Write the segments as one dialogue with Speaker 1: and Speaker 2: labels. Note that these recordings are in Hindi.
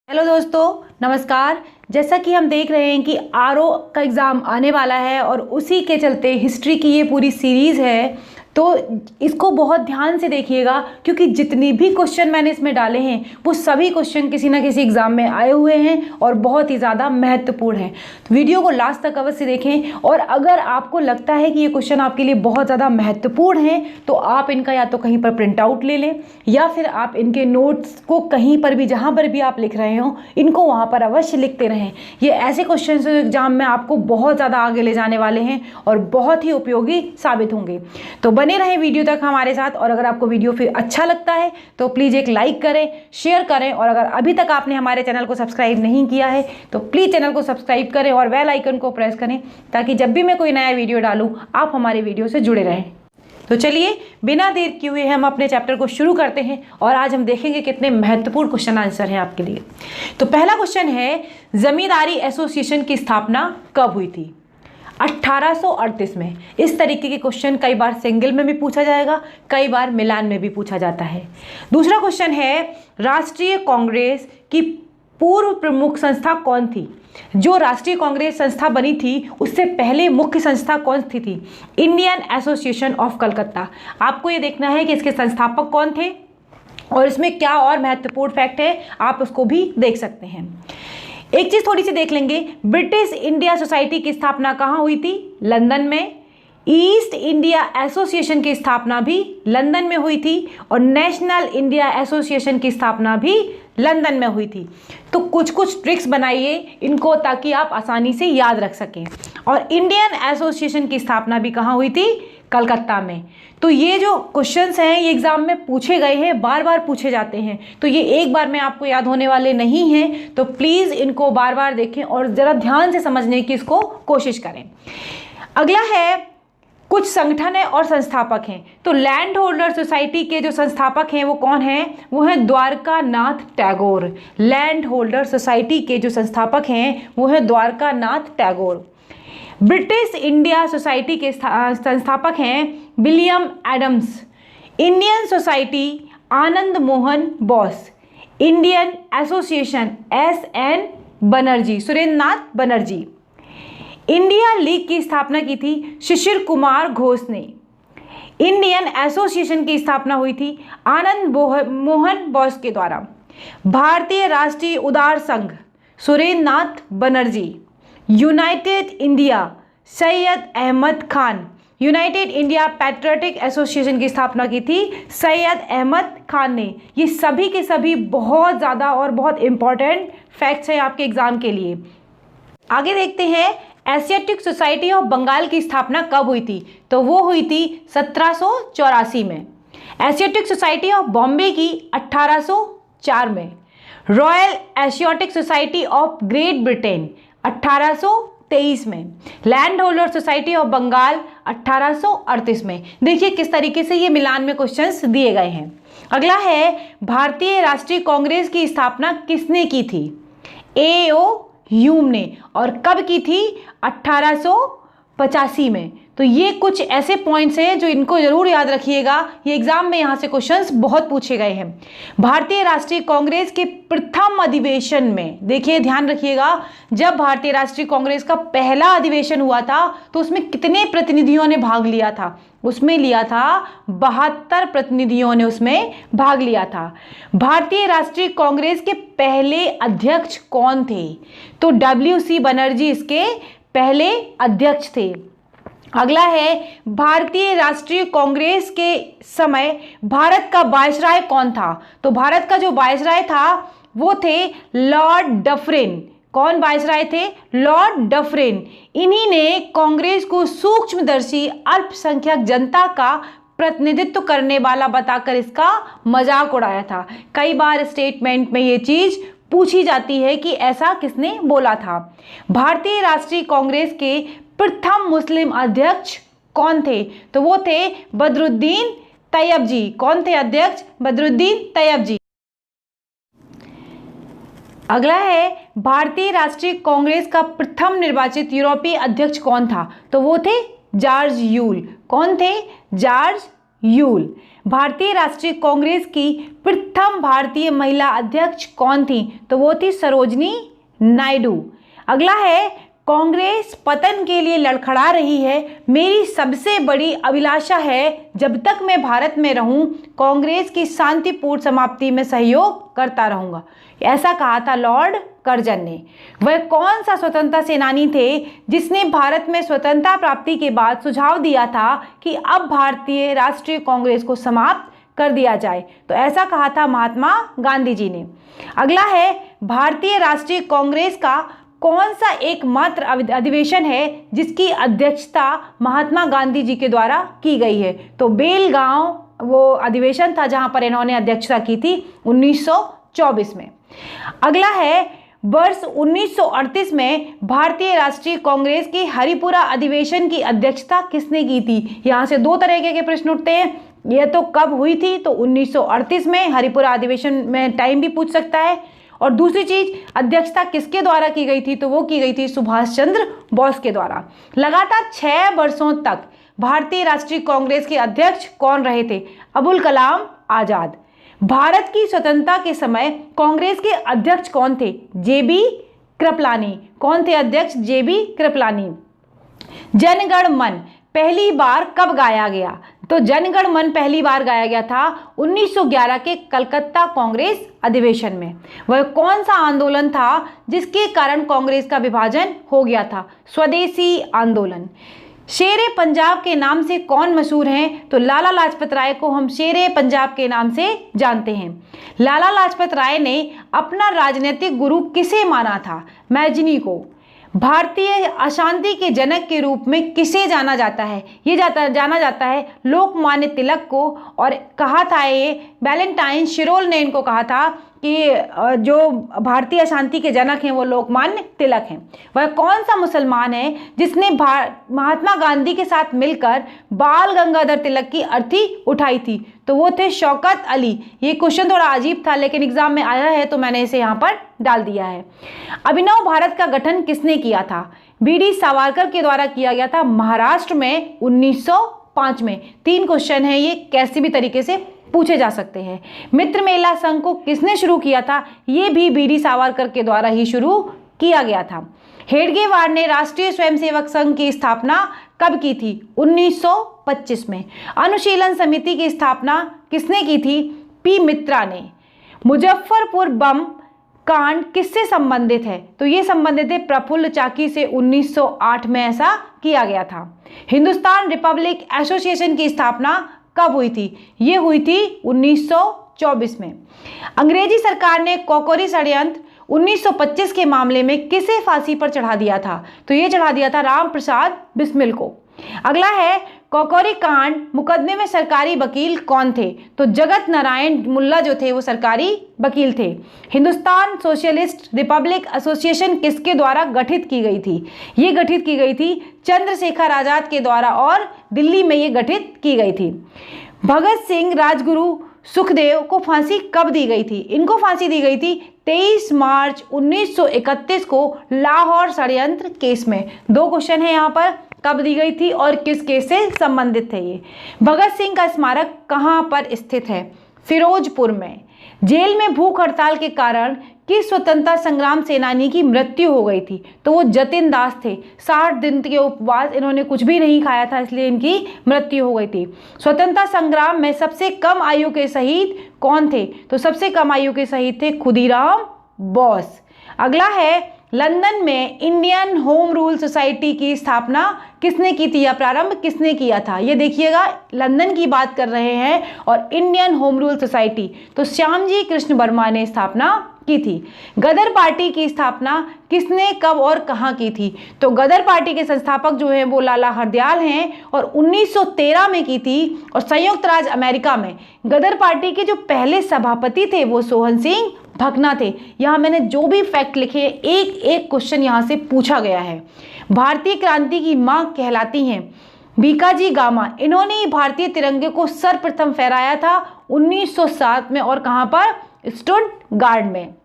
Speaker 1: हेलो दोस्तों, नमस्कार। जैसा कि हम देख रहे हैं कि आरओ का एग्ज़ाम आने वाला है और उसी के चलते हिस्ट्री की ये पूरी सीरीज़ है, तो इसको बहुत ध्यान से देखिएगा क्योंकि जितनी भी क्वेश्चन मैंने इसमें डाले हैं वो सभी क्वेश्चन किसी ना किसी एग्ज़ाम में आए हुए हैं और बहुत ही ज़्यादा महत्वपूर्ण हैं। तो वीडियो को लास्ट तक अवश्य देखें और अगर आपको लगता है कि ये क्वेश्चन आपके लिए बहुत ज़्यादा महत्वपूर्ण है तो आप इनका या तो कहीं पर प्रिंट आउट ले लें या फिर आप इनके नोट्स को कहीं पर भी, जहाँ पर भी आप लिख रहे हो, इनको वहाँ पर अवश्य लिखते रहें। ये ऐसे क्वेश्चन जो एग्जाम में आपको बहुत ज़्यादा आगे ले जाने वाले हैं और बहुत ही उपयोगी साबित होंगे। तो बने रहें वीडियो तक हमारे साथ। और अगर आपको वीडियो फिर अच्छा लगता है तो प्लीज़ एक लाइक करें, शेयर करें और अगर अभी तक आपने हमारे चैनल को सब्सक्राइब नहीं किया है तो प्लीज़ चैनल को सब्सक्राइब करें और बेल आइकन को प्रेस करें ताकि जब भी मैं कोई नया वीडियो डालूँ आप हमारे वीडियो से जुड़े रहें। तो चलिए बिना देर किए हुए हम अपने चैप्टर को शुरू करते हैं और आज हम देखेंगे कितने महत्वपूर्ण क्वेश्चन आंसर हैं आपके लिए। तो पहला क्वेश्चन है, जमींदारी एसोसिएशन की स्थापना कब हुई थी? 1838 में। इस तरीके के क्वेश्चन कई बार सिंगल में भी पूछा जाएगा, कई बार मिलान में भी पूछा जाता है। दूसरा क्वेश्चन है, राष्ट्रीय कांग्रेस की पूर्व प्रमुख संस्था कौन थी? जो राष्ट्रीय कांग्रेस संस्था बनी थी उससे पहले मुख्य संस्था कौन सी थी? Indian association of Calcutta. आपको ये देखना है कि इसके संस्थापक कौन थे और इसमें क्या और महत्वपूर्ण फैक्ट है आप उसको भी देख सकते हैं। एक चीज थोड़ी सी देख लेंगे, ब्रिटिश इंडिया सोसाइटी की स्थापना कहाँ हुई थी? लंदन में। ईस्ट इंडिया एसोसिएशन की स्थापना भी लंदन में हुई थी और नेशनल इंडिया एसोसिएशन की स्थापना भी लंदन में हुई थी। तो कुछ कुछ ट्रिक्स बनाइए इनको ताकि आप आसानी से याद रख सकें। और इंडियन एसोसिएशन की स्थापना भी कहाँ हुई थी? कलकत्ता में। तो ये जो क्वेश्चंस हैं ये एग्जाम में पूछे गए हैं, बार बार पूछे जाते हैं, तो ये एक बार में आपको याद होने वाले नहीं हैं। तो प्लीज़ इनको बार बार देखें और ज़रा ध्यान से समझने की इसको कोशिश करें। अगला है, कुछ संगठन है और संस्थापक हैं। तो लैंड होल्डर सोसाइटी के जो संस्थापक हैं वो कौन हैं? वो हैं Dwarkanath Tagore. Land holder Society के जो संस्थापक हैं वो हैं Dwarkanath Tagore. British India Society के संस्थापक हैं William Adams. Indian Society Anand Mohan Bose. Indian Association SN Banerjee, Surendranath Banerjee. India League की स्थापना की थी शिशिर कुमार घोष ने। इंडियन एसोसिएशन की स्थापना हुई थी आनंद मोहन बोस के द्वारा। भारतीय राष्ट्रीय उदार संघ Surendranath Banerjee. United India Syed Ahmed Khan. United India Patriotic Association की स्थापना की थी सैयद अहमद खान ने। ये सभी के सभी बहुत ज़्यादा और बहुत इंपॉर्टेंट फैक्ट्स हैं आपके एग्जाम के लिए। आगे देखते हैं, एशियाटिक सोसाइटी ऑफ बंगाल की स्थापना कब हुई थी? तो वो हुई थी 1784 में। एशियाटिक सोसाइटी ऑफ बॉम्बे की 1804 में। Royal Asiatic Society of Great Britain 1823 में। Land holder society of Bengal 1838 में। देखिए किस तरीके से ये मिलान में क्वेश्चंस दिए गए हैं। अगला है, भारतीय राष्ट्रीय कांग्रेस की स्थापना किसने की थी? A.O. ह्यूम ने। और कब की थी? 1885 में। तो ये कुछ ऐसे पॉइंट्स हैं जो इनको जरूर याद रखिएगा, ये एग्जाम में यहाँ से क्वेश्चंस बहुत पूछे गए हैं। भारतीय राष्ट्रीय कांग्रेस के प्रथम अधिवेशन में, देखिए ध्यान रखिएगा, जब भारतीय राष्ट्रीय कांग्रेस का पहला अधिवेशन हुआ था तो उसमें कितने प्रतिनिधियों ने भाग लिया था? उसमें लिया था 72 प्रतिनिधियों ने उसमें भाग लिया था। भारतीय राष्ट्रीय कांग्रेस के पहले अध्यक्ष कौन थे? तो WC बनर्जी इसके पहले अध्यक्ष थे। अगला है, भारतीय राष्ट्रीय कांग्रेस के समय भारत का वायसराय कौन था? तो भारत का जो वायसराय था वो थे लॉर्ड डफरिन। कौन वायसराय थे? Lord Dufferin. इन्हीं ने कांग्रेस को सूक्ष्मदर्शी अल्पसंख्यक जनता का प्रतिनिधित्व करने वाला बताकर इसका मजाक उड़ाया था। कई बार स्टेटमेंट में ये चीज पूछी जाती है कि ऐसा किसने बोला था। भारतीय राष्ट्रीय कांग्रेस के प्रथम मुस्लिम अध्यक्ष कौन थे? तो वो थे बदरुद्दीन तैयब जी। कौन थे अध्यक्ष? बदरुद्दीन तैयब जी। अगला है, भारतीय राष्ट्रीय कांग्रेस का प्रथम निर्वाचित यूरोपीय अध्यक्ष कौन था? तो वो थे जॉर्ज यूल। कौन थे? George Yule. भारतीय राष्ट्रीय कांग्रेस की प्रथम भारतीय महिला अध्यक्ष कौन थी? तो वो थी सरोजनी नायडू। अगला है, कांग्रेस पतन के लिए लड़खड़ा रही है, मेरी सबसे बड़ी अभिलाषा है जब तक मैं भारत में रहूं कांग्रेस की शांतिपूर्ण समाप्ति में सहयोग करता रहूंगा। ऐसा कहा था लॉर्ड कर्जन ने। वह कौन सा स्वतंत्रता सेनानी थे जिसने भारत में स्वतंत्रता प्राप्ति के बाद सुझाव दिया था कि अब भारतीय राष्ट्रीय कांग्रेस को समाप्त कर दिया जाए? तो ऐसा कहा था महात्मा गांधी जी ने। अगला है, भारतीय राष्ट्रीय कांग्रेस का कौन सा एकमात्र अधिवेशन है जिसकी अध्यक्षता महात्मा गांधी जी के द्वारा की गई है? तो बेलगांव वो अधिवेशन था जहां पर इन्होंने अध्यक्षता की थी 1924 में। अगला है, वर्ष 1938 में भारतीय राष्ट्रीय कांग्रेस की हरिपुरा अधिवेशन की अध्यक्षता किसने की थी? यहाँ से दो तरीके के प्रश्न उठते हैं। यह तो कब हुई थी? तो 1938 में हरिपुरा अधिवेशन में टाइम भी पूछ सकता है। और दूसरी चीज, अध्यक्षता किसके द्वारा की गई थी? तो वो की गई थी सुभाष चंद्र बोस के द्वारा। लगातार 6 वर्षों तक भारतीय राष्ट्रीय कांग्रेस के अध्यक्ष कौन रहे थे? अबुल कलाम आजाद। भारत की स्वतंत्रता के समय कांग्रेस के अध्यक्ष कौन थे? जेबी कृपलानी। कौन थे अध्यक्ष? जेबी कृपलानी। जनगण मन पहली बार कब गाया गया? तो जनगण मन पहली बार गाया गया था 1911 के कलकत्ता कांग्रेस अधिवेशन में। वह कौन सा आंदोलन था जिसके कारण कांग्रेस का विभाजन हो गया था? स्वदेशी आंदोलन। शेरे पंजाब के नाम से कौन मशहूर हैं? तो लाला लाजपत राय को हम शेरे पंजाब के नाम से जानते हैं। लाला लाजपत राय ने अपना राजनीतिक गुरु किसे माना था? मैजनी को। भारतीय अशांति के जनक के रूप में किसे जाना जाता है? ये जाना जाता है लोकमान्य तिलक को। और कहा था, ये वैलेंटाइन शिरोल ने इनको कहा था कि जो भारतीय अशांति के जनक हैं वो लोकमान्य तिलक हैं। वह कौन सा मुसलमान है जिसने महात्मा गांधी के साथ मिलकर बाल गंगाधर तिलक की अर्थी उठाई थी? तो वो थे शौकत अली। ये क्वेश्चन थोड़ा अजीब था लेकिन एग्जाम में आया है तो मैंने इसे यहाँ पर डाल दिया है। अभिनव भारत का गठन किसने किया था? बीडी सावरकर के द्वारा किया गया था महाराष्ट्र में 1905 में। 3 क्वेश्चन है, ये कैसे भी तरीके से पूछे जा सकते हैं। मित्र मेला संघ को किसने शुरू किया था? ये भी बीडी सावरकर के द्वारा ही शुरू किया गया था। हेडगेवार ने राष्ट्रीय स्वयंसेवक संघ की स्थापना कब की थी? 1925 में। अनुशीलन समिति की स्थापना किसने की थी? पी मित्रा ने। मुजफ्फरपुर बम कांड किससे संबंधित है? तो ये संबंधित है प्रफुल्ल चाकी से। 1908 में ऐसा किया गया था। हिंदुस्तान रिपब्लिक एसोसिएशन की स्थापना कब हुई थी? ये हुई थी 1924 में। अंग्रेजी सरकार ने कोकोरी षड्यंत्र 1925 के मामले में किसे फांसी पर चढ़ा दिया था? तो ये चढ़ा दिया था राम प्रसाद बिस्मिल को। अगला है, कोकोरी कांड मुकदमे में सरकारी वकील कौन थे? तो जगत नारायण मुल्ला जो थे वो सरकारी वकील थे। हिंदुस्तान सोशलिस्ट रिपब्लिक एसोसिएशन किसके द्वारा गठित की गई थी? ये गठित की गई थी चंद्रशेखर आजाद के द्वारा और दिल्ली में ये गठित की गई थी। भगत सिंह, राजगुरु, सुखदेव को फांसी कब दी गई थी? इनको फांसी दी गई थी 23 मार्च 1931 को लाहौर षड्यंत्र केस में। 2 क्वेश्चन है यहाँ पर, कब दी गई थी और किस केस से संबंधित थे ये। भगत सिंह का स्मारक कहाँ पर स्थित है? फिरोजपुर में। जेल में भूख हड़ताल के कारण किस स्वतंत्रता संग्राम सेनानी की मृत्यु हो गई थी? तो वो जतिन दास थे। 60 दिन के उपवास, इन्होंने कुछ भी नहीं खाया था इसलिए इनकी मृत्यु हो गई थी। स्वतंत्रता संग्राम में सबसे कम आयु के शहीद कौन थे? तो सबसे कम आयु के शहीद थे खुदीराम बोस। अगला है, लंदन में इंडियन होम रूल सोसाइटी की स्थापना किसने की थी या प्रारंभ किसने किया था? ये देखिएगा, लंदन की बात कर रहे हैं और इंडियन होम रूल सोसाइटी तो श्यामजी कृष्ण वर्मा ने स्थापना की थी। गदर पार्टी की स्थापना किसने कब और कहां की थी? तो गदर पार्टी के संस्थापक जो हैं वो लाला हरदयाल हैं और 1913 में की थी। और संयुक्त राज्य अमेरिका में गदर पार्टी के जो पहले सभापति थे वो सोहन सिंह भकना थे। यहाँ मैंने जो भी फैक्ट लिखे एक एक क्वेश्चन यहाँ से पूछा गया है। भारतीय क्रांति की मां कहलाती हैं बीकाजी गामा। इन्होंने ही भारतीय तिरंगे को सर्वप्रथम फहराया था 1907 में और कहाँ पर? स्टुटगार्ट में।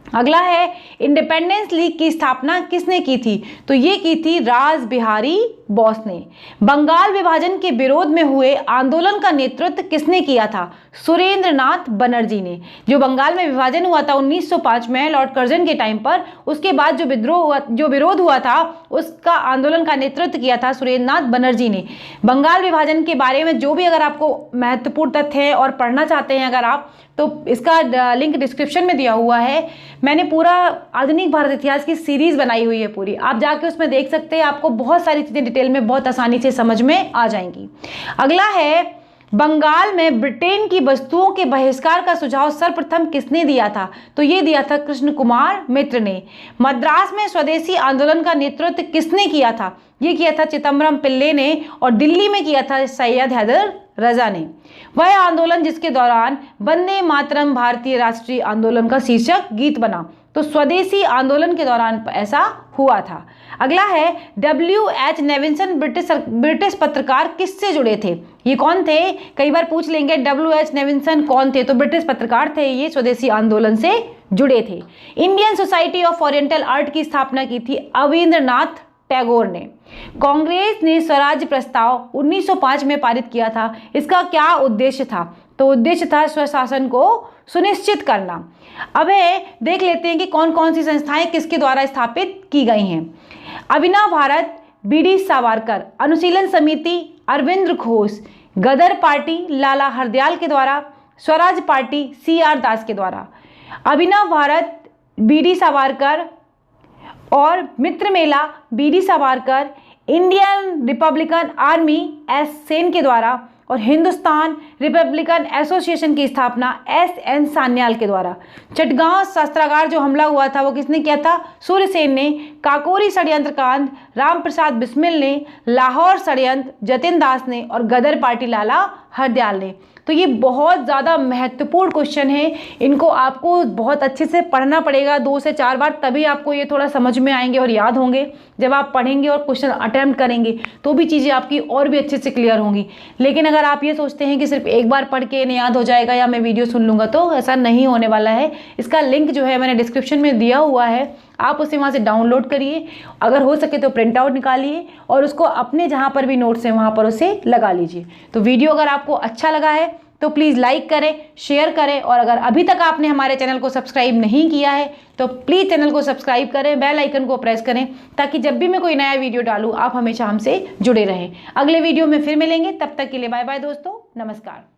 Speaker 1: अगला है इंडिपेंडेंस लीग की स्थापना किसने की थी? तो ये की थी रास बिहारी बोस ने। बंगाल विभाजन के विरोध में हुए आंदोलन का नेतृत्व किसने किया था? सुरेंद्र नाथ बनर्जी ने। जो बंगाल में विभाजन हुआ था 1905 में लॉर्ड कर्जन के टाइम पर, उसके बाद जो विरोध हुआ था उसका आंदोलन का नेतृत्व किया था सुरेंद्र नाथ बनर्जी ने। बंगाल विभाजन के बारे में जो भी अगर आपको महत्वपूर्ण तथ्य है और पढ़ना चाहते हैं अगर आप, तो इसका लिंक डिस्क्रिप्शन में दिया हुआ है। मैंने पूरा आधुनिक भारत इतिहास की सीरीज बनाई हुई है पूरी, आप जाके उसमें देख सकते हैं। आपको बहुत सारी चीज़ें डिटेल में बहुत आसानी से समझ में आ जाएंगी। अगला है बंगाल में ब्रिटेन की वस्तुओं के बहिष्कार का सुझाव सर्वप्रथम किसने दिया था? तो ये दिया था कृष्ण कुमार मित्र ने। मद्रास में स्वदेशी आंदोलन का नेतृत्व किसने किया था? ये किया था चिदम्बरम पिल्ले ने। और दिल्ली में किया था सैयद हैदर रजा ने। वह आंदोलन जिसके दौरान वंदे मातरम भारतीय राष्ट्रीय आंदोलन का शीर्षक गीत बना। तो स्वदेशी आंदोलन के दौरान ऐसा हुआ था। अगला है W.H. नेविल्सन ब्रिटिश पत्रकार किससे जुड़े थे? ये कौन थे? कई बार पूछ लेंगे W.H. नेविल्सन कौन थे? तो ब्रिटिश पत्रकार थे, ये स्वदेशी आंदोलन से जुड़े थे। Indian society of oriental art की स्थापना की थी अविंद्रनाथ टैगोर ने। कांग्रेस ने स्वराज्य प्रस्ताव 1905 में पारित किया था। इसका क्या उद्देश्य था? तो उद्देश्य था स्वशासन को सुनिश्चित करना। अब देख लेते हैं कि कौन कौन सी संस्थाएं किसके द्वारा स्थापित की गई हैं। अभिनव भारत B.D. सावरकर, अनुशीलन समिति अरविंद घोष, गदर पार्टी लाला हरदयाल के द्वारा, स्वराज पार्टी C.R. दास के द्वारा। अभिनव भारत B.D. सावरकर और मित्र मेला B.D. Savarkar, Indian Republican army S. Sen के द्वारा और हिंदुस्तान रिपब्लिकन एसोसिएशन की स्थापना S.N. सान्याल के द्वारा। चटगांव शस्त्रागार जो हमला हुआ था वो किसने किया था? सूर्यसेन ने। काकोरी षड्यंत्रकांड रामप्रसाद बिस्मिल ने। लाहौर षड्यंत्र जतिन दास ने। और गदर पार्टी लाला हरदयाल ने। तो ये बहुत ज़्यादा महत्वपूर्ण क्वेश्चन है, इनको आपको बहुत अच्छे से पढ़ना पड़ेगा 2 से 4 बार, तभी आपको ये थोड़ा समझ में आएंगे और याद होंगे। जब आप पढ़ेंगे और क्वेश्चन अटैम्प्ट करेंगे तो भी चीज़ें आपकी और भी अच्छे से क्लियर होंगी। लेकिन अगर आप ये सोचते हैं कि सिर्फ एक बार पढ़ के नहीं याद हो जाएगा या मैं वीडियो सुन लूँगा, तो ऐसा नहीं होने वाला है। इसका लिंक जो है मैंने डिस्क्रिप्शन में दिया हुआ है, आप उसे वहाँ से डाउनलोड करिए, अगर हो सके तो प्रिंट आउट निकालिए और उसको अपने जहाँ पर भी नोट्स हैं वहाँ पर उसे लगा लीजिए। तो वीडियो अगर आपको अच्छा लगा है तो प्लीज़ लाइक करें, शेयर करें, और अगर अभी तक आपने हमारे चैनल को सब्सक्राइब नहीं किया है तो प्लीज़ चैनल को सब्सक्राइब करें, बेल आइकन को प्रेस करें, ताकि जब भी मैं कोई नया वीडियो डालूँ आप हमेशा हमसे जुड़े रहें। अगले वीडियो में फिर मिलेंगे, तब तक के लिए बाय बाय दोस्तों, नमस्कार।